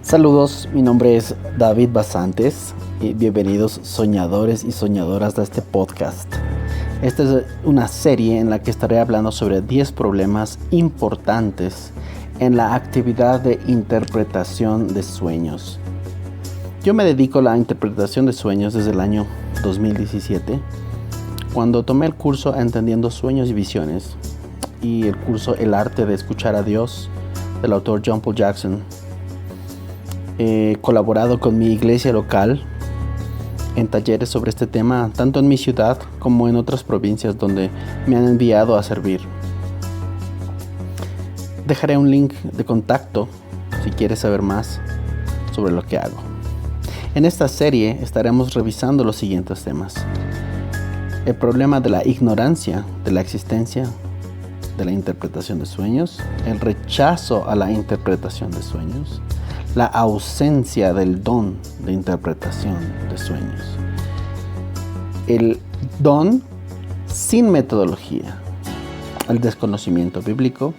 Saludos, mi nombre es David Basantes y bienvenidos soñadores y soñadoras de este podcast. Esta es una serie en la que estaré hablando sobre 10 problemas importantes en la actividad de interpretación de sueños. Yo me dedico a la interpretación de sueños desde el año 2017, cuando tomé el curso Entendiendo Sueños y Visiones y el curso El Arte de Escuchar a Dios del autor John Paul Jackson. He colaborado con mi iglesia local en talleres sobre este tema, tanto en mi ciudad como en otras provincias donde me han enviado a servir. Dejaré un link de contacto si quieres saber más sobre lo que hago. En esta serie estaremos revisando los siguientes temas: el problema de la ignorancia de la existencia de la interpretación de sueños, el rechazo a la interpretación de sueños, la ausencia del don de interpretación de sueños, el don sin metodología, el desconocimiento bíblico,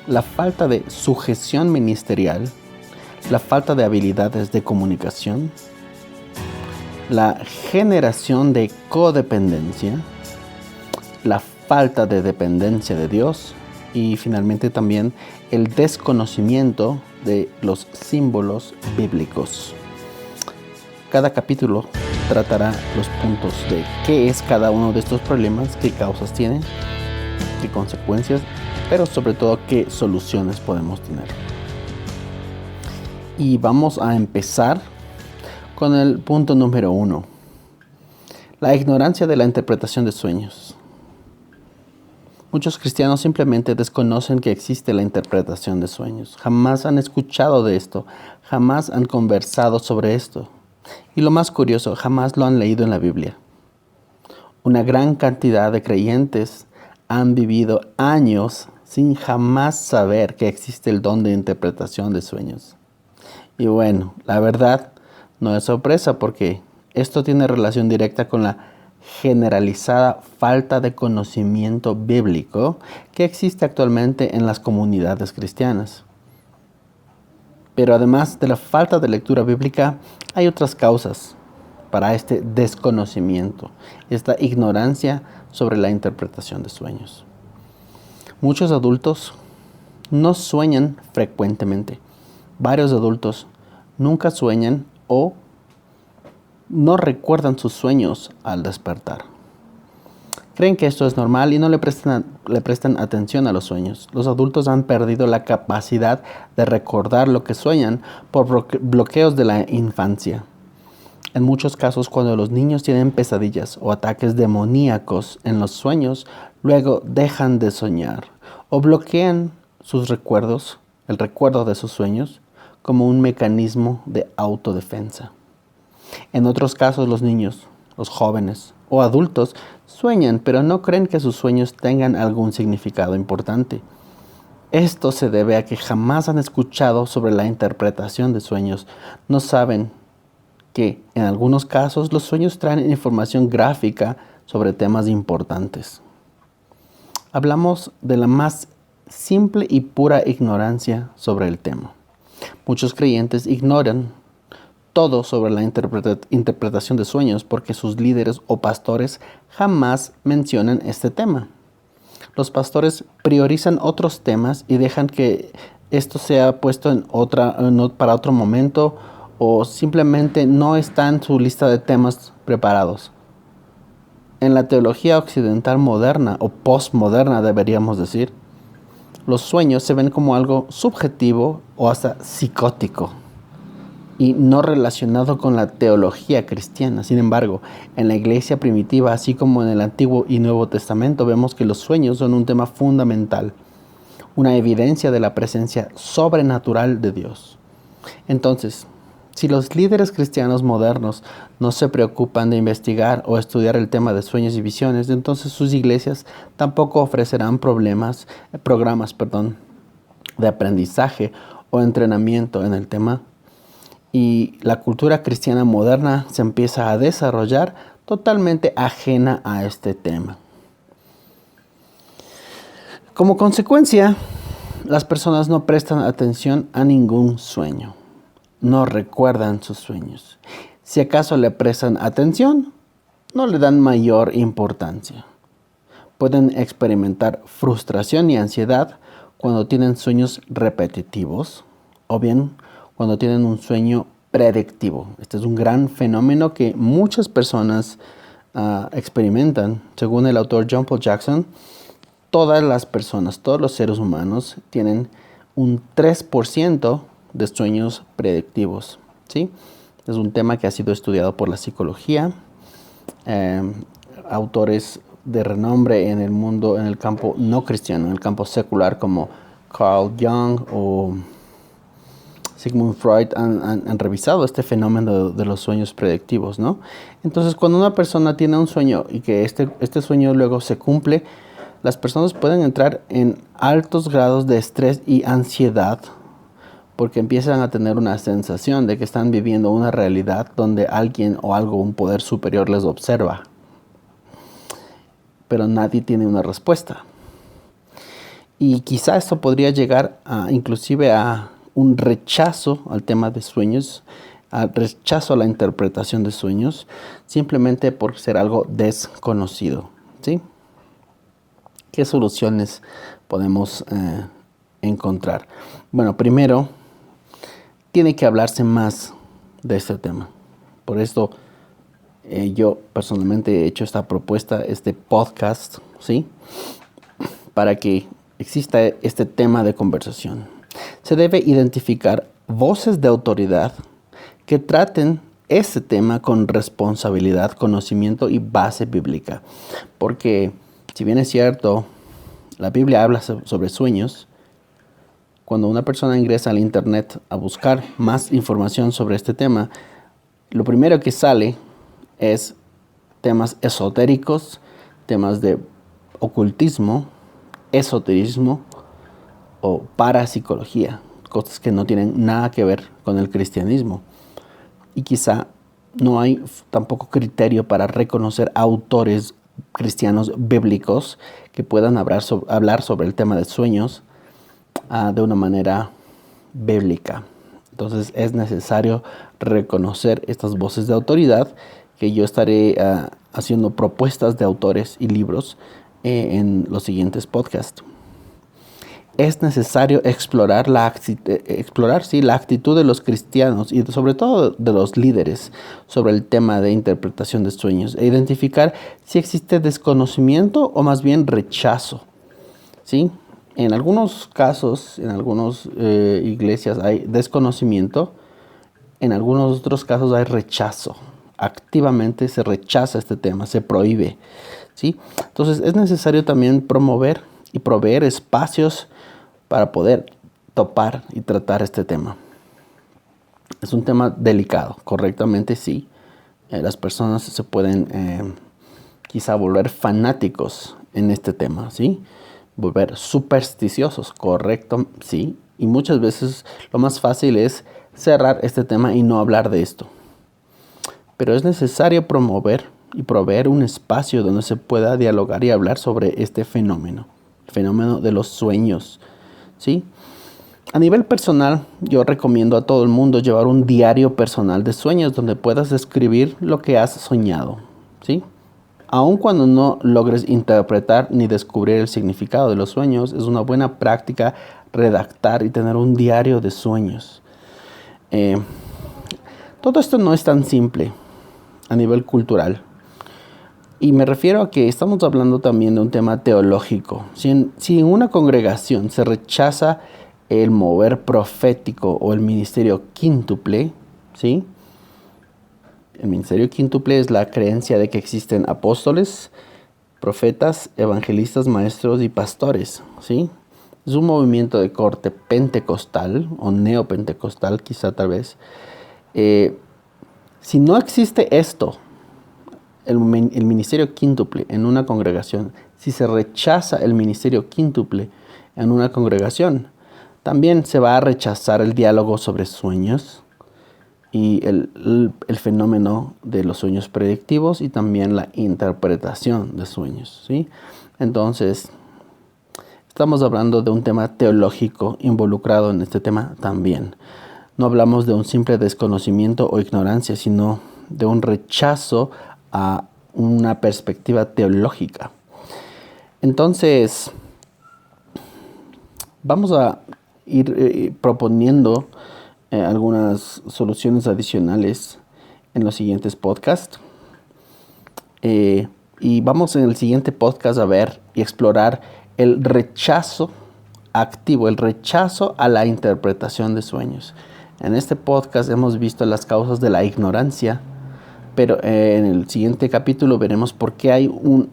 la falta de sujeción ministerial, la falta de habilidades de comunicación, la generación de codependencia, la falta de dependencia de Dios y finalmente también el desconocimiento de los símbolos bíblicos. Cada capítulo tratará los puntos de qué es cada uno de estos problemas, qué causas tienen, qué consecuencias, pero sobre todo qué soluciones podemos tener. Y vamos a empezar con el punto número 1. La ignorancia de la interpretación de sueños. Muchos cristianos simplemente desconocen que existe la interpretación de sueños. Jamás han escuchado de esto, jamás han conversado sobre esto. Y lo más curioso, jamás lo han leído en la Biblia. Una gran cantidad de creyentes han vivido años sin jamás saber que existe el don de interpretación de sueños. Y bueno, la verdad no es sorpresa porque esto tiene relación directa con la generalizada falta de conocimiento bíblico que existe actualmente en las comunidades cristianas. Pero además de la falta de lectura bíblica, hay otras causas para este desconocimiento, esta ignorancia sobre la interpretación de sueños. Muchos adultos no sueñan frecuentemente. Varios adultos nunca sueñan o no recuerdan sus sueños al despertar. Creen que esto es normal y no le prestan atención a los sueños. Los adultos han perdido la capacidad de recordar lo que sueñan por bloqueos de la infancia. En muchos casos, cuando los niños tienen pesadillas o ataques demoníacos en los sueños, luego dejan de soñar o bloquean sus recuerdos, el recuerdo de sus sueños, como un mecanismo de autodefensa. En otros casos, los niños, los jóvenes o adultos sueñan, pero no creen que sus sueños tengan algún significado importante. Esto se debe a que jamás han escuchado sobre la interpretación de sueños. No saben que, en algunos casos, los sueños traen información gráfica sobre temas importantes. Hablamos de la más simple y pura ignorancia sobre el tema. Muchos creyentes ignoran todo sobre la interpretación de sueños porque sus líderes o pastores jamás mencionan este tema. Los pastores priorizan otros temas y dejan que esto sea puesto para otro momento o simplemente no está en su lista de temas preparados. En la teología occidental moderna o postmoderna, deberíamos decir, los sueños se ven como algo subjetivo o hasta psicótico y no relacionado con la teología cristiana. Sin embargo, en la iglesia primitiva, así como en el Antiguo y Nuevo Testamento, vemos que los sueños son un tema fundamental, una evidencia de la presencia sobrenatural de Dios. Entonces, si los líderes cristianos modernos no se preocupan de investigar o estudiar el tema de sueños y visiones, entonces sus iglesias tampoco ofrecerán programas de aprendizaje o entrenamiento en el tema. Y la cultura cristiana moderna se empieza a desarrollar totalmente ajena a este tema. Como consecuencia, las personas no prestan atención a ningún sueño. no recuerdan sus sueños. Si acaso le prestan atención, no le dan mayor importancia. Pueden experimentar frustración y ansiedad cuando tienen sueños repetitivos o bien cuando tienen un sueño predictivo. Este es un gran fenómeno que muchas personas experimentan. Según el autor John Paul Jackson, todas las personas, todos los seres humanos tienen un 3% de sueños predictivos, ¿sí? Es un tema que ha sido estudiado por la psicología. Autores de renombre en el mundo, en el campo no cristiano, en el campo secular, como Carl Jung o Sigmund Freud han revisado este fenómeno de los sueños predictivos, ¿no? Entonces, cuando una persona tiene un sueño y que este sueño luego se cumple, las personas pueden entrar en altos grados de estrés y ansiedad porque empiezan a tener una sensación de que están viviendo una realidad donde alguien o algo, un poder superior les observa. Pero nadie tiene una respuesta. Y quizá esto podría llegar inclusive a un rechazo al tema de sueños, al rechazo a la interpretación de sueños, simplemente por ser algo desconocido, ¿sí? ¿Qué soluciones podemos encontrar? Bueno, primero, tiene que hablarse más de este tema. Por esto, yo personalmente he hecho esta propuesta, este podcast, ¿sí? Para que exista este tema de conversación. Se debe identificar voces de autoridad que traten este tema con responsabilidad, conocimiento y base bíblica. Porque, si bien es cierto, la Biblia habla sobre sueños, cuando una persona ingresa al internet a buscar más información sobre este tema, lo primero que sale es temas esotéricos, temas de ocultismo, esoterismo o parapsicología, cosas que no tienen nada que ver con el cristianismo. Y quizá no hay tampoco criterio para reconocer autores cristianos bíblicos que puedan hablar sobre el tema de sueños de una manera bíblica. Entonces es necesario reconocer estas voces de autoridad, que yo estaré haciendo propuestas de autores y libros en los siguientes podcasts. Es necesario explorar la actitud de los cristianos y sobre todo de los líderes sobre el tema de interpretación de sueños e identificar si existe desconocimiento o más bien rechazo, ¿sí? En algunos casos, en algunas iglesias hay desconocimiento, en algunos otros casos hay rechazo. Activamente se rechaza este tema, se prohíbe, ¿sí? Entonces es necesario también promover y proveer espacios para poder topar y tratar este tema. Es un tema delicado, correctamente sí. Las personas se pueden quizá volver fanáticos en este tema, ¿sí? Volver supersticiosos, correcto, sí. Y muchas veces lo más fácil es cerrar este tema y no hablar de esto. Pero es necesario promover y proveer un espacio donde se pueda dialogar y hablar sobre este fenómeno, el fenómeno de los sueños, ¿sí? A nivel personal, yo recomiendo a todo el mundo llevar un diario personal de sueños donde puedas escribir lo que has soñado, ¿sí? Aun cuando no logres interpretar ni descubrir el significado de los sueños, es una buena práctica redactar y tener un diario de sueños. Todo esto no es tan simple a nivel cultural. Y me refiero a que estamos hablando también de un tema teológico. Si en una congregación se rechaza el mover profético o el ministerio quíntuple, ¿sí? El ministerio quíntuple es la creencia de que existen apóstoles, profetas, evangelistas, maestros y pastores, ¿sí? Es un movimiento de corte pentecostal o neopentecostal, quizá tal vez. Si no existe esto, el ministerio quíntuple en una congregación, si se rechaza el ministerio quíntuple en una congregación, también se va a rechazar el diálogo sobre sueños y el fenómeno de los sueños predictivos y también la interpretación de sueños, ¿sí? Entonces, estamos hablando de un tema teológico involucrado en este tema también. no hablamos de un simple desconocimiento o ignorancia, sino de un rechazo a una perspectiva teológica. Entonces, vamos a ir proponiendo algunas soluciones adicionales en los siguientes podcasts. Y vamos en el siguiente podcast a ver y explorar el rechazo activo, el rechazo a la interpretación de sueños. En este podcast hemos visto las causas de la ignorancia, pero en el siguiente capítulo veremos por qué hay un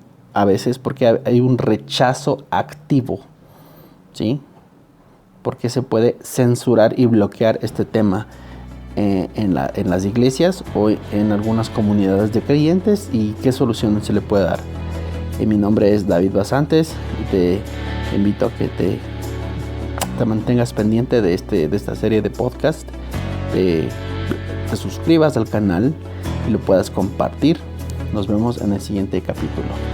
rechazo activo, ¿sí? Por qué se puede censurar y bloquear este tema en las iglesias o en algunas comunidades de creyentes y qué soluciones se le puede dar. Mi nombre es David Basantes y te invito a que te mantengas pendiente de esta serie de podcast, te suscribas al canal y lo puedas compartir. Nos vemos en el siguiente capítulo.